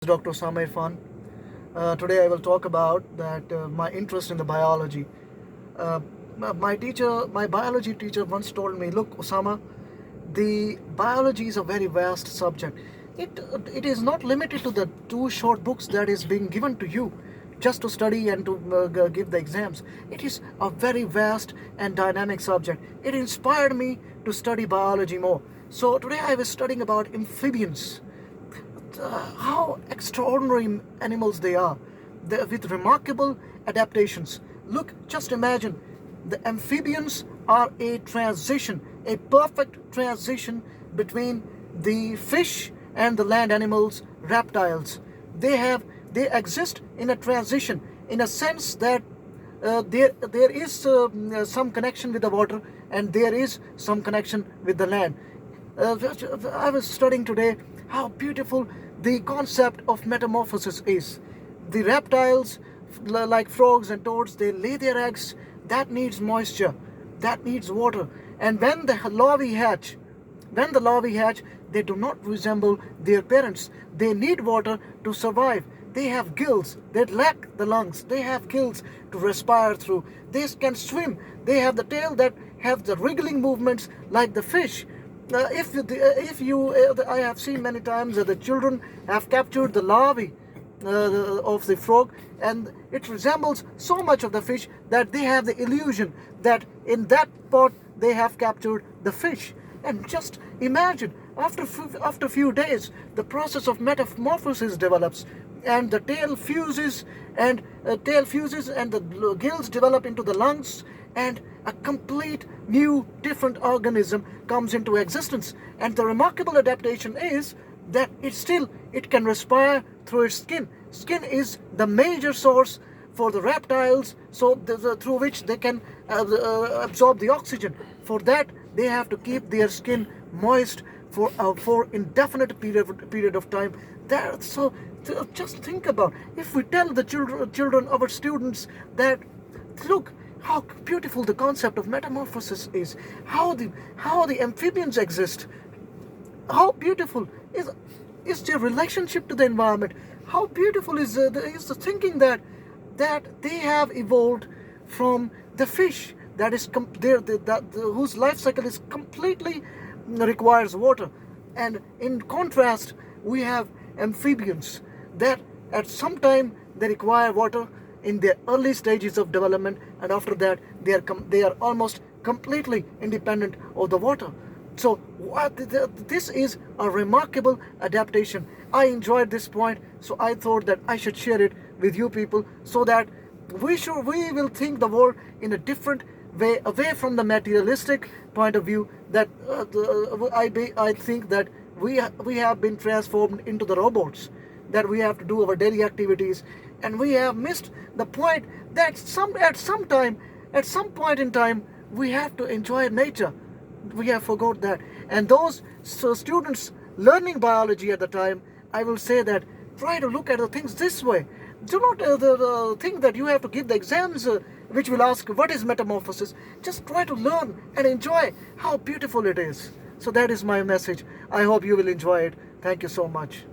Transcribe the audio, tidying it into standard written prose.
Dr. Osama Irfan. Today I will talk about that my interest in the biology. Uh, my biology teacher once told me, "Look, Osama, the biology is a very vast subject. It is not limited to the two short books that is being given to you just to study and to give the exams. It is a very vast and dynamic subject. It inspired me to study biology more. So today I was studying about amphibians, how extraordinary animals they are, with remarkable adaptations. Look, just imagine, the amphibians are a transition, a perfect transition between the fish and the land animals, reptiles. They exist in a transition, in a sense that there is some connection with the water and there is some connection with the land. I was studying today how beautiful the concept of metamorphosis is. The reptiles, like frogs and toads, they lay their eggs. That needs moisture, that needs water. And when the larvae hatch, they do not resemble their parents. They need water to survive. They have gills. They lack the lungs. They have gills to respire through. They can swim. They have the tail that have the wriggling movements like the fish. I have seen many times that the children have captured the larvae of the frog, and it resembles so much of the fish that they have the illusion that in that pot they have captured the fish. And just imagine, after a few days, the process of metamorphosis develops, and the tail fuses, and the gills develop into the lungs, and a complete new, different organism comes into existence. And the remarkable adaptation is that it can respire through its skin. Skin is the major source for the reptiles, so through which they can absorb the oxygen. For that, they have to keep their skin moist for indefinite period of time. Just think about, if we tell the children, our students, that look how beautiful the concept of metamorphosis is, how the amphibians exist, how beautiful is their relationship to the environment, how beautiful is the thinking that they have evolved from the fish that is whose life cycle is completely requires water. And in contrast, we have amphibians that at some time they require water in their early stages of development, and after that they are almost completely independent of the water. So this is a remarkable adaptation. I enjoyed this point, so I thought that I should share it with you people, so that we will think the world in a different way, away from the materialistic point of view that I think that we have been transformed into the robots, that we have to do our daily activities, and we have missed the point that at some point in time, we have to enjoy nature. We have forgot that. And those students learning biology at the time, I will say that try to look at the things this way. Do not think that you have to give the exams which will ask what is metamorphosis. Just try to learn and enjoy how beautiful it is. So that is my message. I hope you will enjoy it. Thank you so much.